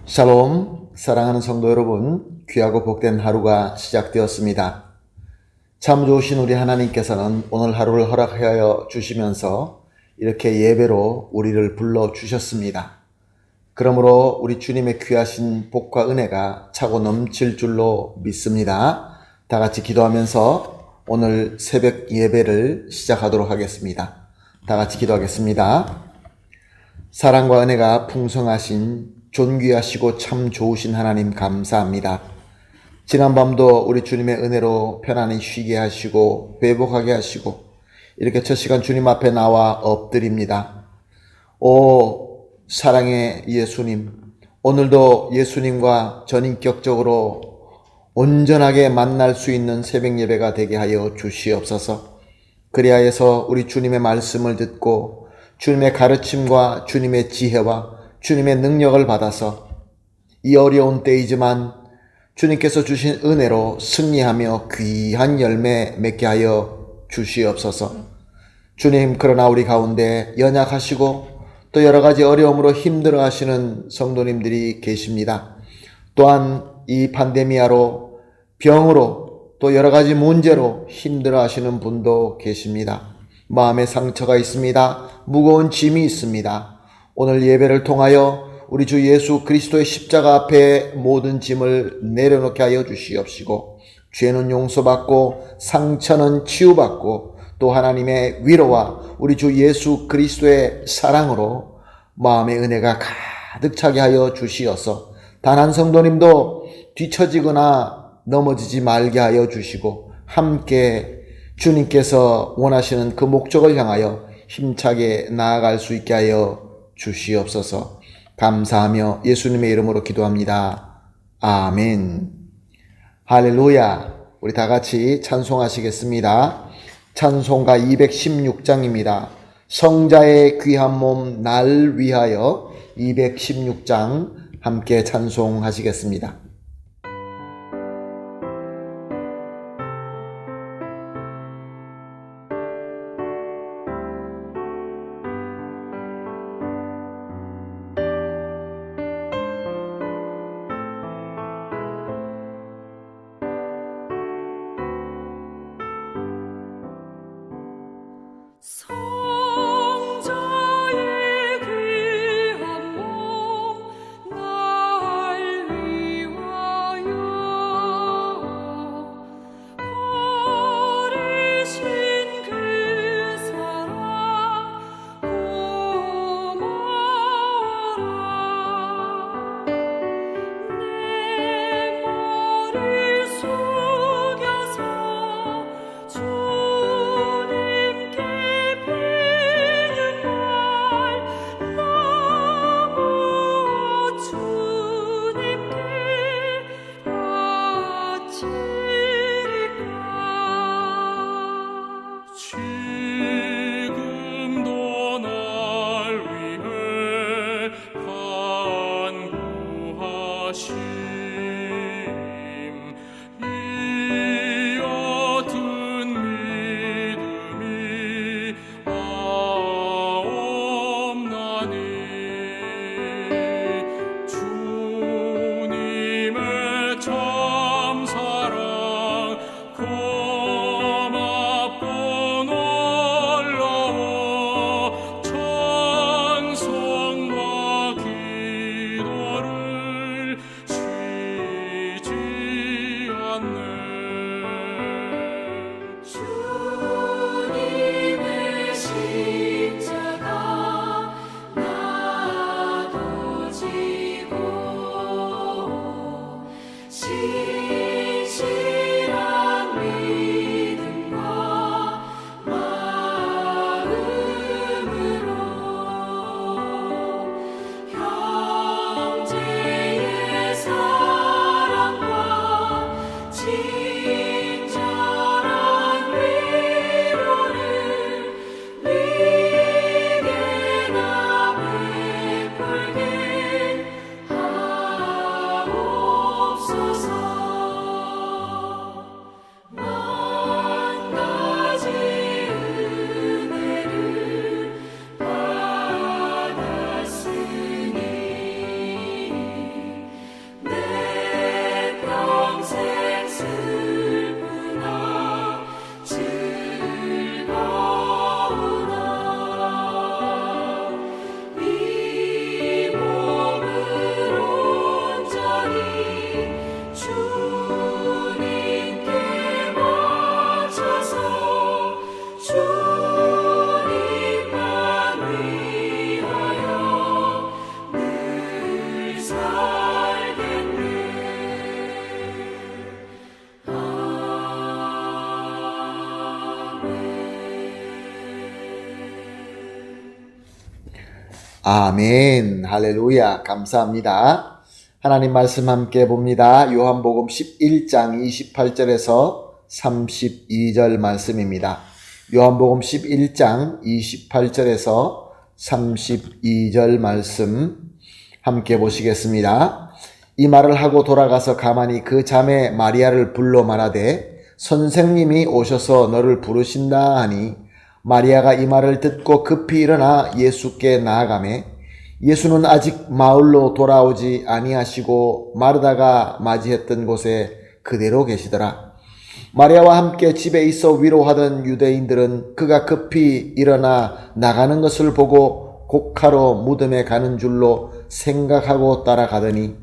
샬롬, 사랑하는 성도 여러분, 귀하고 복된 하루가 시작되었습니다. 참 좋으신 우리 하나님께서는 오늘 하루를 허락하여 주시면서 이렇게 예배로 우리를 불러주셨습니다. 그러므로 우리 주님의 귀하신 복과 은혜가 차고 넘칠 줄로 믿습니다. 다 같이 기도하면서 오늘 새벽 예배를 시작하도록 하겠습니다. 다 같이 기도하겠습니다. 사랑과 은혜가 풍성하신 존귀하시고 참 좋으신 하나님 감사합니다. 지난밤도 우리 주님의 은혜로 편안히 쉬게 하시고 회복하게 하시고 이렇게 첫 시간 주님 앞에 나와 엎드립니다. 오 사랑의 예수님, 오늘도 예수님과 전인격적으로 온전하게 만날 수 있는 새벽 예배가 되게 하여 주시옵소서. 그리하여서 우리 주님의 말씀을 듣고 주님의 가르침과 주님의 지혜와 주님의 능력을 받아서 이 어려운 때이지만 주님께서 주신 은혜로 승리하며 귀한 열매 맺게 하여 주시옵소서. 주님, 그러나 우리 가운데 연약하시고 또 여러 가지 어려움으로 힘들어 하시는 성도님들이 계십니다. 또한 이 판데미아로 병으로 또 여러 가지 문제로 힘들어 하시는 분도 계십니다. 마음에 상처가 있습니다. 무거운 짐이 있습니다. 오늘 예배를 통하여 우리 주 예수 그리스도의 십자가 앞에 모든 짐을 내려놓게 하여 주시옵시고 죄는 용서받고 상처는 치유받고 또 하나님의 위로와 우리 주 예수 그리스도의 사랑으로 마음의 은혜가 가득 차게 하여 주시어서 단 한 성도님도 뒤처지거나 넘어지지 말게 하여 주시고 함께 주님께서 원하시는 그 목적을 향하여 힘차게 나아갈 수 있게 하여 주시옵소서. 감사하며 예수님의 이름으로 기도합니다. 아멘. 할렐루야. 우리 다 같이 찬송하시겠습니다. 찬송가 216장입니다. 성자의 귀한 몸 날 위하여 216장 함께 찬송하시겠습니다. 성자의 귀한 몸 날 위하여 버리신 그 사랑 고마워라. 내 머리 숙여서 주님께 비는 말 너무 주님께 바치리까. 지금도 날 위해 간구하심 이 옅은 믿음이 없나니 주님의 참 사랑 고맙고 놀라워 찬송과 기도를 주께 아멘. 할렐루야. 감사합니다. 하나님 말씀 함께 봅니다. 요한복음 11장 28절에서 32절 말씀입니다. 요한복음 11장 28절에서 32절 말씀 함께 보시겠습니다. 이 말을 하고 돌아가서 가만히 그 자매 마리아를 불러 말하되 선생님이 오셔서 너를 부르신다 하니 마리아가 이 말을 듣고 급히 일어나 예수께 나아가매 예수는 아직 마을로 돌아오지 아니하시고 마르다가 맞이했던 곳에 그대로 계시더라. 마리아와 함께 집에 있어 위로하던 유대인들은 그가 급히 일어나 나가는 것을 보고 곡하러 무덤에 가는 줄로 생각하고 따라가더니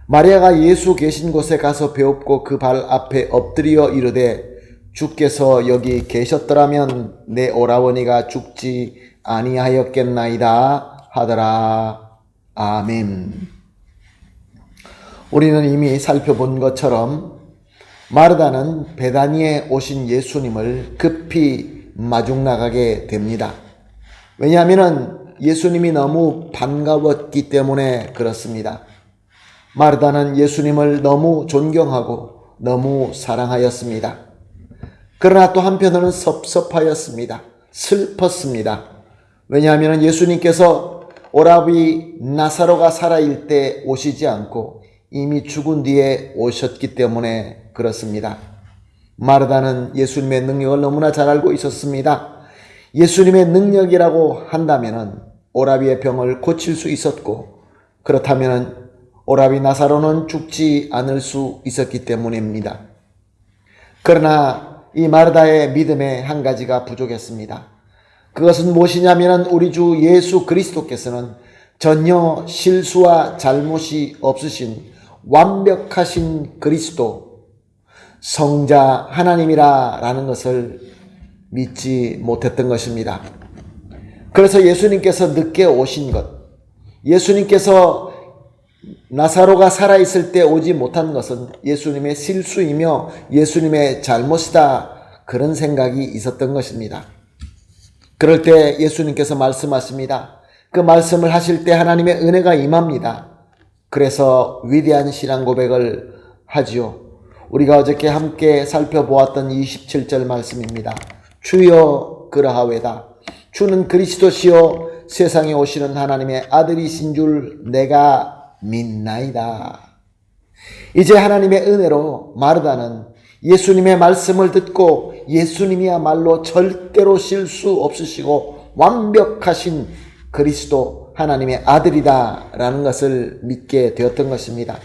마리아가 예수 계신 곳에 가서 배웁고 그 발 앞에 엎드려 이르되 주께서 여기 계셨더라면 내 오라버니가 죽지 아니하였겠나이다 하더라. 아멘. 우리는 이미 살펴본 것처럼 마르다는 베다니에 오신 예수님을 급히 마중 나가게 됩니다. 왜냐하면 예수님이 너무 반가웠기 때문에 그렇습니다. 마르다는 예수님을 너무 존경하고 너무 사랑하였습니다. 그러나 또 한편으로는 섭섭하였습니다. 슬펐습니다. 왜냐하면 예수님께서 오라비 나사로가 살아있을 때 오시지 않고 이미 죽은 뒤에 오셨기 때문에 그렇습니다. 마르다는 예수님의 능력을 너무나 잘 알고 있었습니다. 예수님의 능력이라고 한다면 오라비의 병을 고칠 수 있었고 그렇다면 오라비 나사로는 죽지 않을 수 있었기 때문입니다. 그러나 이 마르다의 믿음에 한 가지가 부족했습니다. 그것은 무엇이냐면 우리 주 예수 그리스도께서는 전혀 실수와 잘못이 없으신 완벽하신 그리스도 성자 하나님이라는 것을 믿지 못했던 것입니다. 그래서 예수님께서 늦게 오신 것, 예수님께서 나사로가 살아있을 때 오지 못한 것은 예수님의 실수이며 예수님의 잘못이다, 그런 생각이 있었던 것입니다. 그럴 때 예수님께서 말씀하십니다. 그 말씀을 하실 때 하나님의 은혜가 임합니다. 그래서 위대한 신앙 고백을 하지요. 우리가 어저께 함께 살펴보았던 27절 말씀입니다. 주여 그러하외다. 주는 그리스도시요 세상에 오시는 하나님의 아들이신 줄 내가 믿나이다. 이제 하나님의 은혜로 마르다는 예수님의 말씀을 듣고 예수님이야말로 절대로 실수 없으시고 완벽하신 그리스도 하나님의 아들이다 라는 것을 믿게 되었던 것입니다.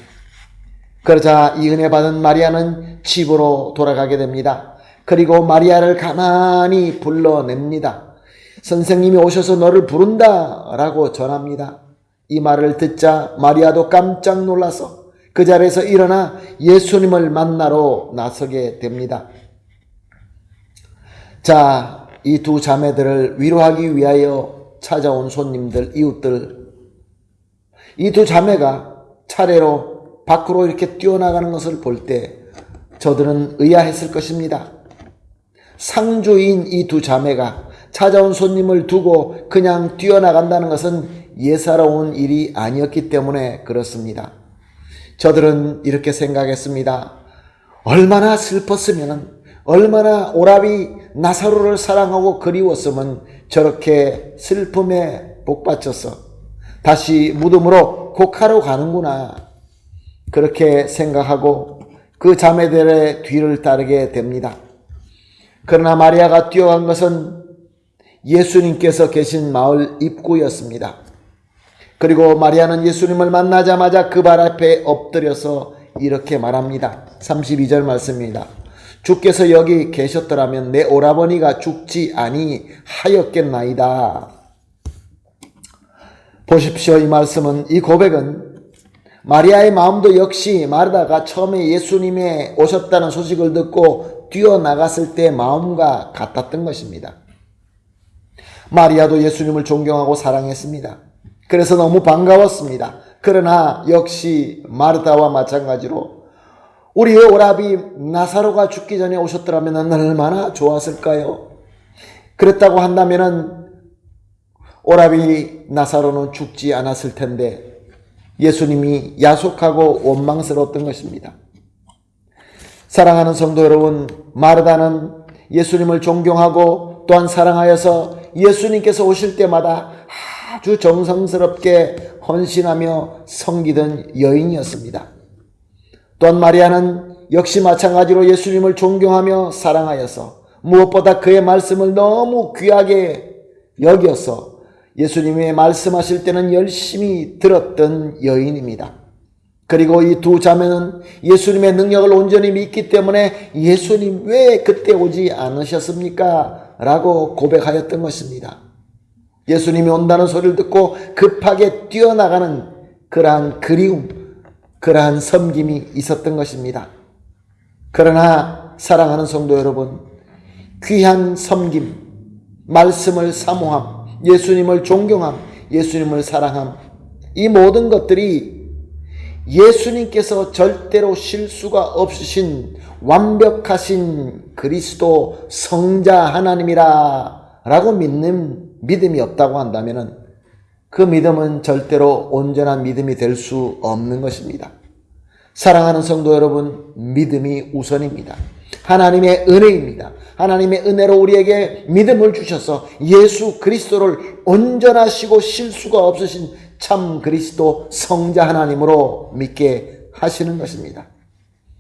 그러자 이 은혜 받은 마리아는 집으로 돌아가게 됩니다. 그리고 마리아를 가만히 불러냅니다. 선생님이 오셔서 너를 부른다 라고 전합니다. 이 말을 듣자 마리아도 깜짝 놀라서 그 자리에서 일어나 예수님을 만나러 나서게 됩니다. 자, 이 두 자매들을 위로하기 위하여 찾아온 손님들, 이웃들, 이 두 자매가 차례로 밖으로 이렇게 뛰어나가는 것을 볼 때 저들은 의아했을 것입니다. 상주인 이 두 자매가 찾아온 손님을 두고 그냥 뛰어나간다는 것은 예사로운 일이 아니었기 때문에 그렇습니다. 저들은 이렇게 생각했습니다. 얼마나 슬펐으면, 얼마나 오라비 나사로를 사랑하고 그리웠으면 저렇게 슬픔에 복받쳐서 다시 무덤으로 곡하러 가는구나, 그렇게 생각하고 그 자매들의 뒤를 따르게 됩니다. 그러나 마리아가 뛰어간 것은 예수님께서 계신 마을 입구였습니다. 그리고 마리아는 예수님을 만나자마자 그 발 앞에 엎드려서 이렇게 말합니다. 32절 말씀입니다. 주께서 여기 계셨더라면 내 오라버니가 죽지 아니하였겠나이다. 보십시오. 이 말씀은, 이 고백은 마리아의 마음도 역시 마르다가 처음에 예수님의 오셨다는 소식을 듣고 뛰어나갔을 때 마음과 같았던 것입니다. 마리아도 예수님을 존경하고 사랑했습니다. 그래서 너무 반가웠습니다. 그러나 역시 마르다와 마찬가지로 우리의 오라비 나사로가 죽기 전에 오셨더라면 얼마나 좋았을까요? 그랬다고 한다면 오라비 나사로는 죽지 않았을 텐데 예수님이 야속하고 원망스러웠던 것입니다. 사랑하는 성도 여러분, 마르다는 예수님을 존경하고 또한 사랑하여서 예수님께서 오실 때마다 아주 정성스럽게 헌신하며 섬기던 여인이었습니다. 또한 마리아는 역시 마찬가지로 예수님을 존경하며 사랑하여서 무엇보다 그의 말씀을 너무 귀하게 여겨서 예수님의 말씀하실 때는 열심히 들었던 여인입니다. 그리고 이 두 자매는 예수님의 능력을 온전히 믿기 때문에 예수님 왜 그때 오지 않으셨습니까? 라고 고백하였던 것입니다. 예수님이 온다는 소리를 듣고 급하게 뛰어나가는 그러한 그리움, 그러한 섬김이 있었던 것입니다. 그러나 사랑하는 성도 여러분, 귀한 섬김, 말씀을 사모함, 예수님을 존경함, 예수님을 사랑함, 이 모든 것들이 예수님께서 절대로 실수가 없으신 완벽하신 그리스도 성자 하나님이라 라고 믿는 믿음이 없다고 한다면 그 믿음은 절대로 온전한 믿음이 될 수 없는 것입니다. 사랑하는 성도 여러분, 믿음이 우선입니다. 하나님의 은혜입니다. 하나님의 은혜로 우리에게 믿음을 주셔서 예수 그리스도를 온전하시고 실수가 없으신 참 그리스도 성자 하나님으로 믿게 하시는 것입니다.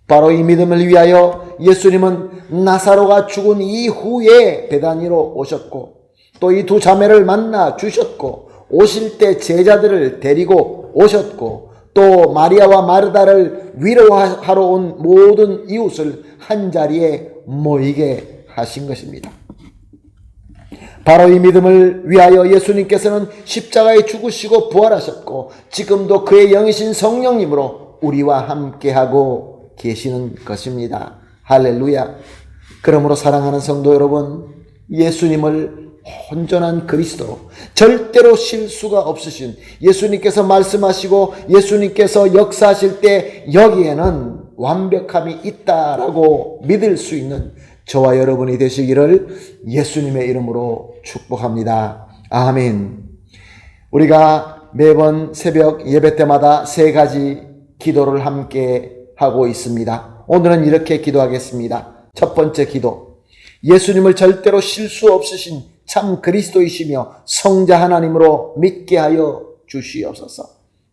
바로 이 믿음을 위하여 예수님은 나사로가 죽은 이후에 베다니로 오셨고 또 이 두 자매를 만나 주셨고 오실 때 제자들을 데리고 오셨고 또 마리아와 마르다를 위로하러 온 모든 이웃을 한자리에 모이게 하신 것입니다. 바로 이 믿음을 위하여 예수님께서는 십자가에 죽으시고 부활하셨고 지금도 그의 영이신 성령님으로 우리와 함께하고 계시는 것입니다. 할렐루야. 그러므로 사랑하는 성도 여러분, 예수님을 온전한 그리스도로 절대로 실수가 없으신 예수님께서 말씀하시고 예수님께서 역사하실 때 여기에는 완벽함이 있다라고 믿을 수 있는 저와 여러분이 되시기를 예수님의 이름으로 축복합니다. 아멘. 우리가 매번 새벽 예배 때마다 세 가지 기도를 함께 하고 있습니다. 오늘은 이렇게 기도하겠습니다. 첫 번째 기도, 예수님을 절대로 실수 없으신 참 그리스도이시며 성자 하나님으로 믿게 하여 주시옵소서.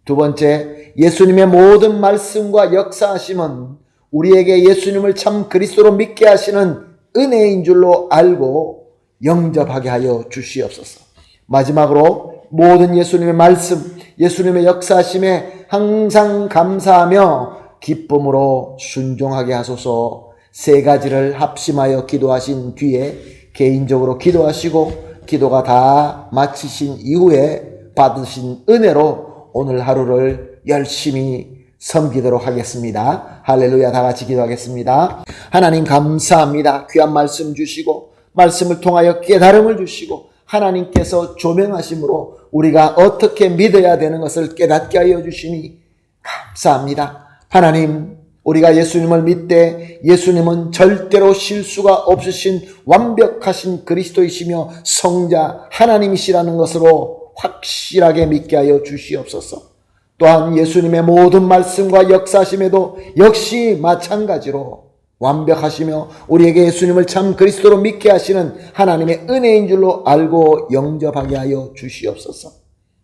두 번째, 예수님의 모든 말씀과 역사하심은 우리에게 예수님을 참 그리스도로 믿게 하시는 은혜인 줄로 알고 영접하게 하여 주시옵소서. 마지막으로 모든 예수님의 말씀, 예수님의 역사하심에 항상 감사하며 기쁨으로 순종하게 하소서. 세 가지를 합심하여 기도하신 뒤에 개인적으로 기도하시고 기도가 다 마치신 이후에 받으신 은혜로 오늘 하루를 열심히 섬기도록 하겠습니다. 할렐루야. 다 같이 기도하겠습니다. 하나님 감사합니다. 귀한 말씀 주시고 말씀을 통하여 깨달음을 주시고 하나님께서 조명하심으로 우리가 어떻게 믿어야 되는 것을 깨닫게 하여 주시니 감사합니다. 하나님, 우리가 예수님을 믿되 예수님은 절대로 실수가 없으신 완벽하신 그리스도이시며 성자 하나님이시라는 것으로 확실하게 믿게 하여 주시옵소서. 또한 예수님의 모든 말씀과 역사심에도 역시 마찬가지로 완벽하시며 우리에게 예수님을 참 그리스도로 믿게 하시는 하나님의 은혜인 줄로 알고 영접하게 하여 주시옵소서.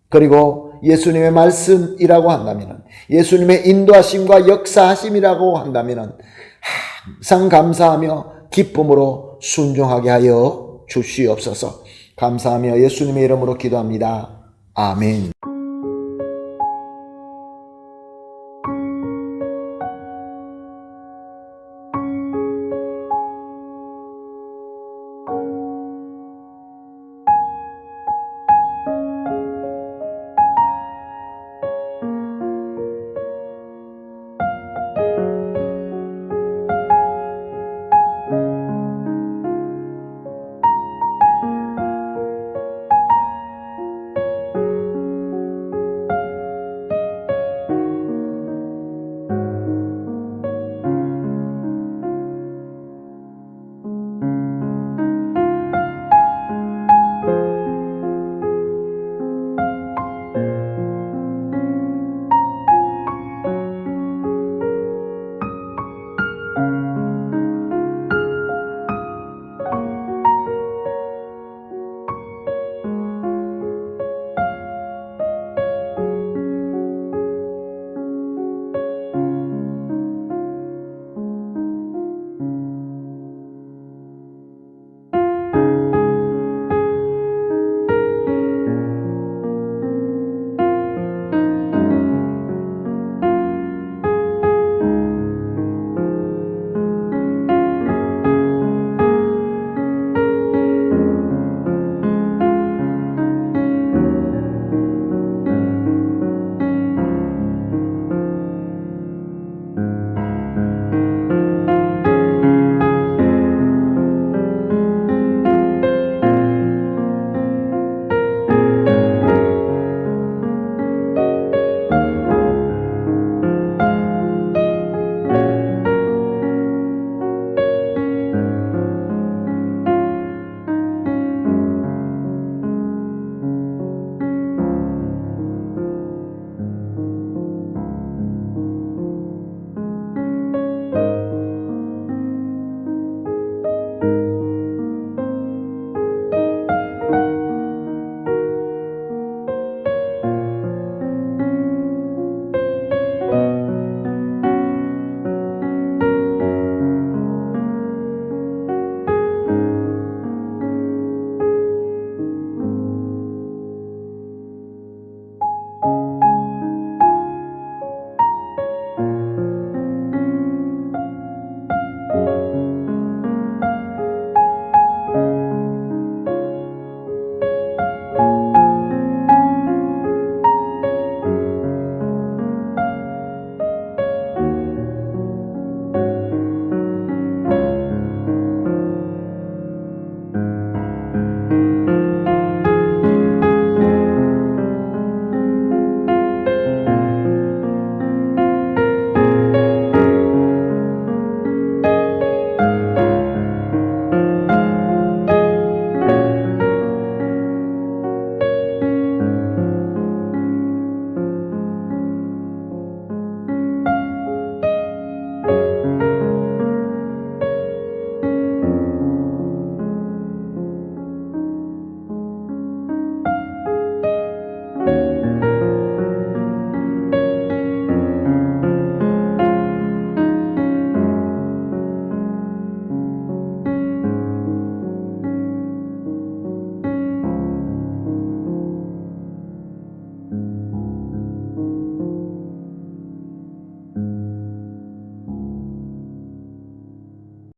그리고 예수님의 말씀이라고 한다면, 예수님의 인도하심과 역사하심이라고 한다면 항상 감사하며 기쁨으로 순종하게 하여 주시옵소서. 감사하며 예수님의 이름으로 기도합니다. 아멘.